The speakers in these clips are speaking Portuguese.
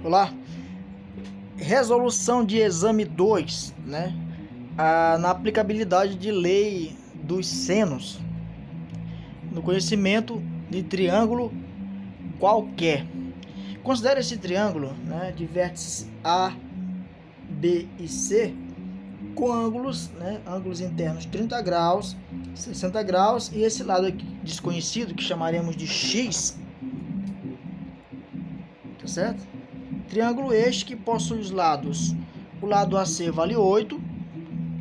Olá, resolução de exame 2, né? Na aplicabilidade de lei dos senos, no conhecimento de triângulo qualquer. Considere esse triângulo, né, de vértices A, B e C com ângulos, né, ângulos internos 30 graus, 60 graus e esse lado aqui desconhecido que chamaremos de X, tá certo? Triângulo este que possui os lados, o lado AC vale 8,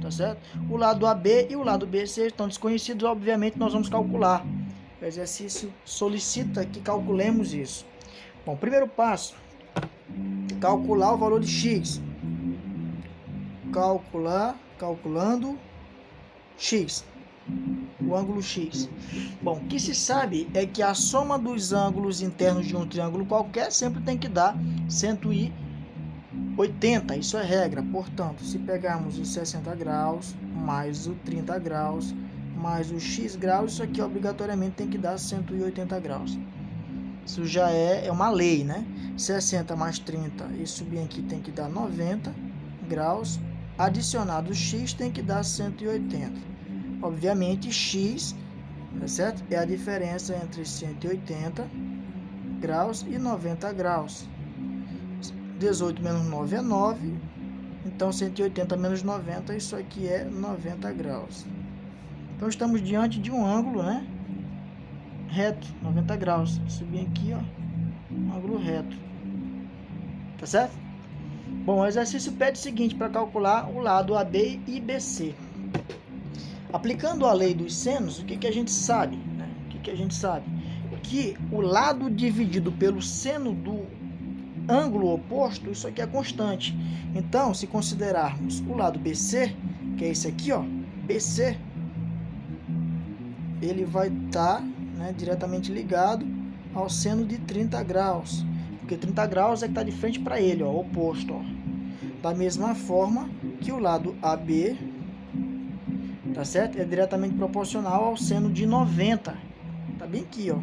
tá certo? O lado AB e o lado BC estão desconhecidos, obviamente nós vamos calcular. O exercício solicita que calculemos isso. Bom, primeiro passo, calcular o valor de X. Calculando X, o ângulo X. Bom, o que se sabe é que a soma dos ângulos internos de um triângulo qualquer sempre tem que dar 180, isso é regra. Portanto, se pegarmos os 60 graus, mais o 30 graus, mais o X graus, isso aqui obrigatoriamente tem que dar 180 graus. Isso já é uma lei, né? 60 mais 30, e subir aqui tem que dar 90 graus, adicionado o X tem que dar 180. Obviamente, X, tá certo? É a diferença entre 180 graus e 90 graus. 18 menos 9 é 9, então 180 menos 90, isso aqui é 90 graus. Então estamos diante de um ângulo, né, reto, 90 graus. Subir aqui, ó, um ângulo reto, tá certo? Bom, o exercício pede o seguinte para calcular o lado AB e BC. Aplicando a lei dos senos, o que a gente sabe, né? O que a gente sabe? Que o lado dividido pelo seno do ângulo oposto, isso aqui é constante. Então, se considerarmos o lado BC, que é esse aqui, ó, BC, ele vai estar, né, diretamente ligado ao seno de 30 graus, porque 30 graus é que está de frente para ele, ó, oposto, ó. Da mesma forma que o lado AB, tá certo? É diretamente proporcional ao seno de 90, tá bem aqui, ó,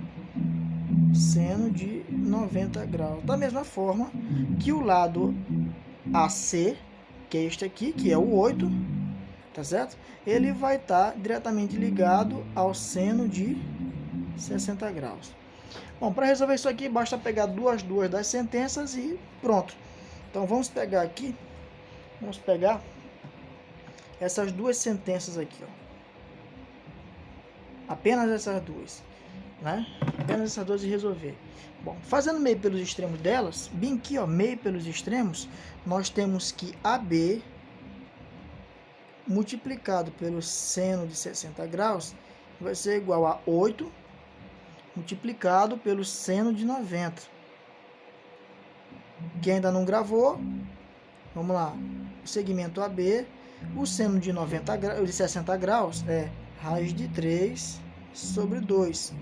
seno de 90 graus. Da mesma forma que o lado AC, que é este aqui, que é o 8, tá certo? Ele vai estar diretamente ligado ao seno de 60 graus. Bom, para resolver isso aqui, basta pegar duas das sentenças e pronto. Então, vamos pegar essas duas sentenças aqui, ó. Apenas essas duas, né? Apenas essas duas e resolver. Bom, fazendo meio pelos extremos delas, bem aqui, ó, meio pelos extremos, nós temos que AB multiplicado pelo seno de 60 graus vai ser igual a 8 multiplicado pelo seno de 90. Quem ainda não gravou, vamos lá. O segmento AB, o seno de 90 graus, de 60 graus é raiz de 3 sobre 2.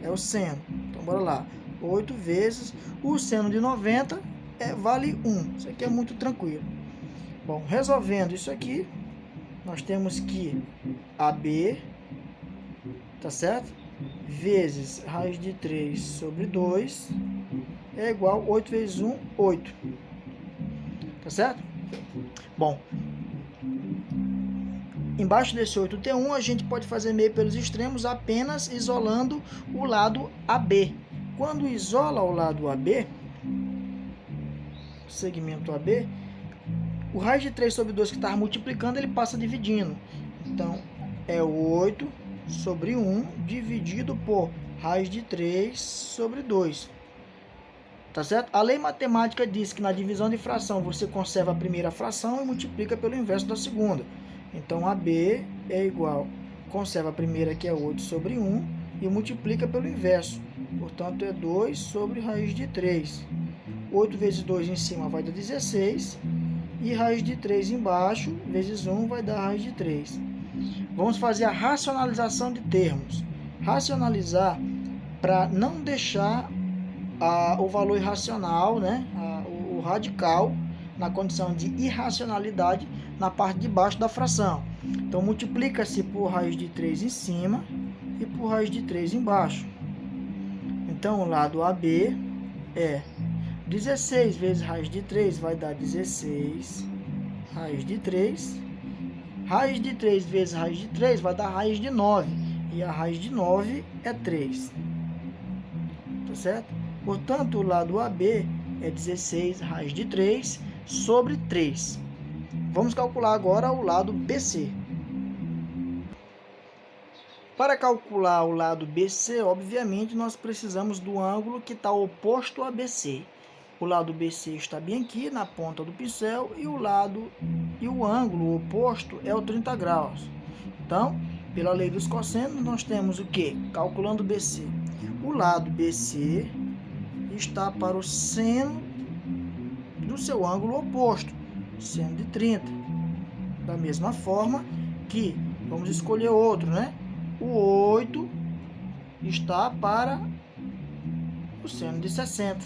É o seno. Então, bora lá. 8 vezes o seno de 90 vale 1. Isso aqui é muito tranquilo. Bom, resolvendo isso aqui, nós temos que AB, tá certo? Vezes raiz de 3 sobre 2 é igual a 8 vezes 1, 8. Tá certo? Bom, embaixo desse 8 tem 1, a gente pode fazer meio pelos extremos apenas isolando o lado AB. Quando isola o lado AB, segmento AB, o raiz de 3 sobre 2 que estava multiplicando, ele passa dividindo. Então, é 8 sobre 1 dividido por raiz de 3 sobre 2. Tá certo? A lei matemática diz que na divisão de fração você conserva a primeira fração e multiplica pelo inverso da segunda. Então, AB é igual, conserva a primeira que é 8 sobre 1 e multiplica pelo inverso. Portanto, é 2 sobre raiz de 3. 8 vezes 2 em cima vai dar 16 e raiz de 3 embaixo vezes 1 vai dar raiz de 3. Vamos fazer a racionalização de termos. Racionalizar para não deixar o valor irracional, né, o radical, na condição de irracionalidade na parte de baixo da fração. Então, multiplica-se por raiz de 3 em cima e por raiz de 3 embaixo. Então, o lado AB é 16 vezes raiz de 3 vai dar 16 raiz de 3. Raiz de 3 vezes raiz de 3 vai dar raiz de 9. E a raiz de 9 é 3. Tá certo? Portanto, o lado AB é 16 raiz de 3 sobre 3. Vamos calcular agora o lado BC. Para calcular o lado BC, obviamente, nós precisamos do ângulo que está oposto a BC. O lado BC está bem aqui, na ponta do pincel, e o ângulo oposto é o 30 graus. Então, pela lei dos cossenos, nós temos o quê? Calculando BC. O lado BC está para o seno do seu ângulo oposto, seno de 30. Da mesma forma que, vamos escolher outro, né? O 8 está para o seno de 60,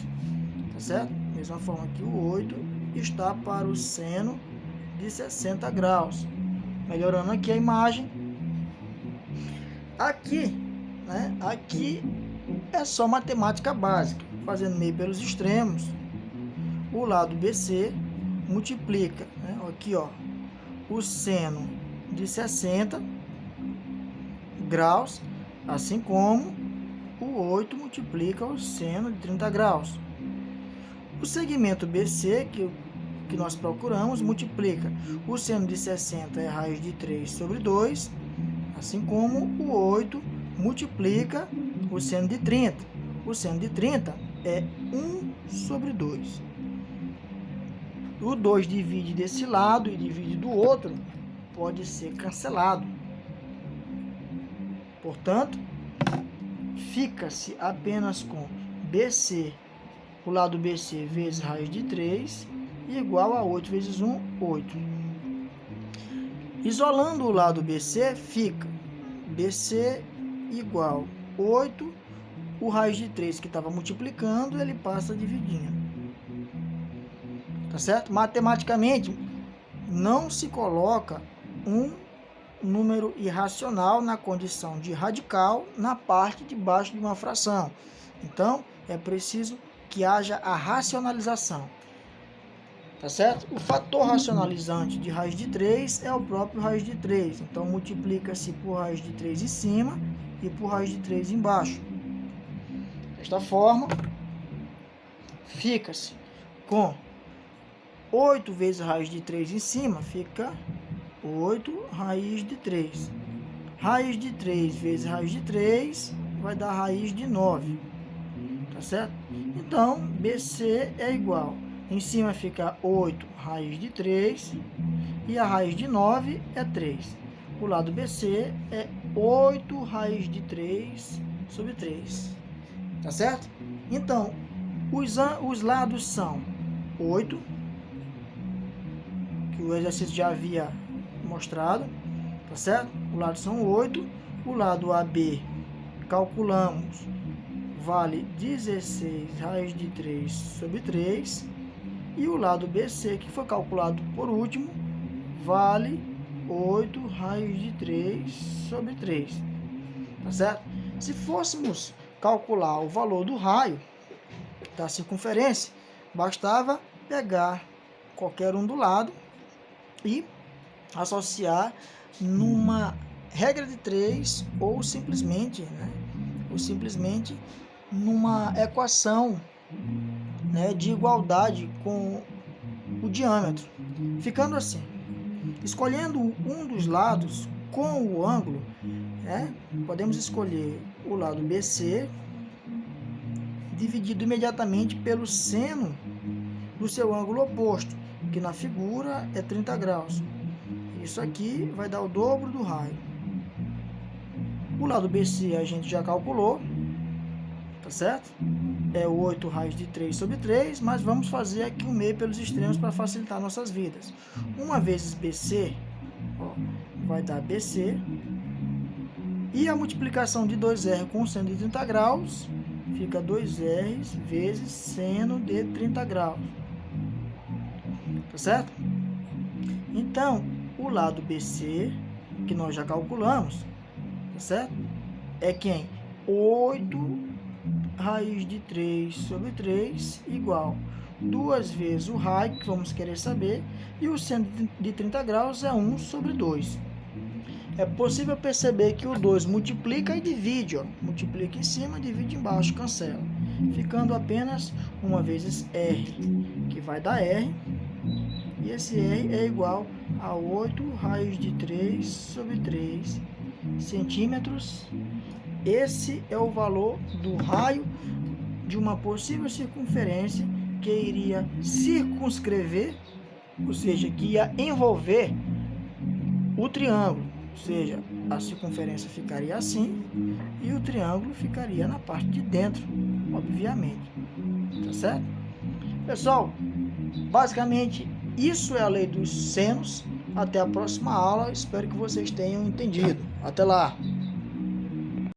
tá certo? Da mesma forma que o 8 está para o seno de 60 graus. Melhorando aqui a imagem. Aqui, né? Aqui é só matemática básica. Fazendo meio pelos extremos, o lado BC multiplica, né? Aqui, ó, o seno de 60 graus, assim como o 8 multiplica o seno de 30 graus. O segmento BC, que nós procuramos, multiplica o seno de 60 é raiz de 3 sobre 2, assim como o 8 multiplica o seno de 30. O seno de 30 é 1 sobre 2. O 2 divide desse lado e divide do outro, pode ser cancelado. Portanto, fica-se apenas com BC, o lado BC vezes raiz de 3, igual a 8 vezes 1, 8. Isolando o lado BC, fica BC igual 8, o raiz de 3 que estava multiplicando, ele passa dividindo. Tá certo? Matematicamente, não se coloca um número irracional na condição de radical na parte de baixo de uma fração. Então, é preciso que haja a racionalização. Tá certo? O fator racionalizante de raiz de 3 é o próprio raiz de 3. Então, multiplica-se por raiz de 3 em cima e por raiz de 3 embaixo. Desta forma, fica-se com 8 vezes raiz de 3 em cima, fica 8 raiz de 3. Raiz de 3 vezes raiz de 3 vai dar raiz de 9. Tá certo? Então, BC é igual. Em cima fica 8 raiz de 3 e a raiz de 9 é 3. O lado BC é 8 raiz de 3 sobre 3. Tá certo? Então, os lados são 8, que o exercício já havia mostrado, tá certo? O lado são 8, o lado AB calculamos, vale 16 raiz de 3 sobre 3, e o lado BC, que foi calculado por último, vale 8 raiz de 3 sobre 3, tá certo? Se fôssemos calcular o valor do raio da circunferência, bastava pegar qualquer um do lado e associar numa regra de 3 ou simplesmente numa equação, né, de igualdade com o diâmetro. Ficando assim, escolhendo um dos lados com o ângulo, né, podemos escolher o lado BC, dividido imediatamente pelo seno do seu ângulo oposto, que na figura é 30 graus. Isso aqui vai dar o dobro do raio. O lado BC a gente já calculou, tá certo? É 8 raiz de 3 sobre 3, mas vamos fazer aqui o meio pelos extremos para facilitar nossas vidas. 1 vezes BC, ó, vai dar BC, e a multiplicação de 2R com seno de 30 graus, fica 2R vezes seno de 30 graus. Tá certo? Então, o lado BC, que nós já calculamos, tá certo? É quem? 8 raiz de 3 sobre 3 igual 2 vezes o raio, que vamos querer saber, e o seno de 30 graus é 1 sobre 2. É possível perceber que o 2 multiplica e divide, ó. Multiplica em cima, divide embaixo, cancela. Ficando apenas 1 vezes R, que vai dar R. E esse R é igual a 8 raios de 3 sobre 3 centímetros. Esse é o valor do raio de uma possível circunferência que iria circunscrever, ou seja, que ia envolver o triângulo. Ou seja, a circunferência ficaria assim e o triângulo ficaria na parte de dentro, obviamente. Tá certo? Pessoal, basicamente isso é a lei dos senos. Até a próxima aula. Espero que vocês tenham entendido. Até lá!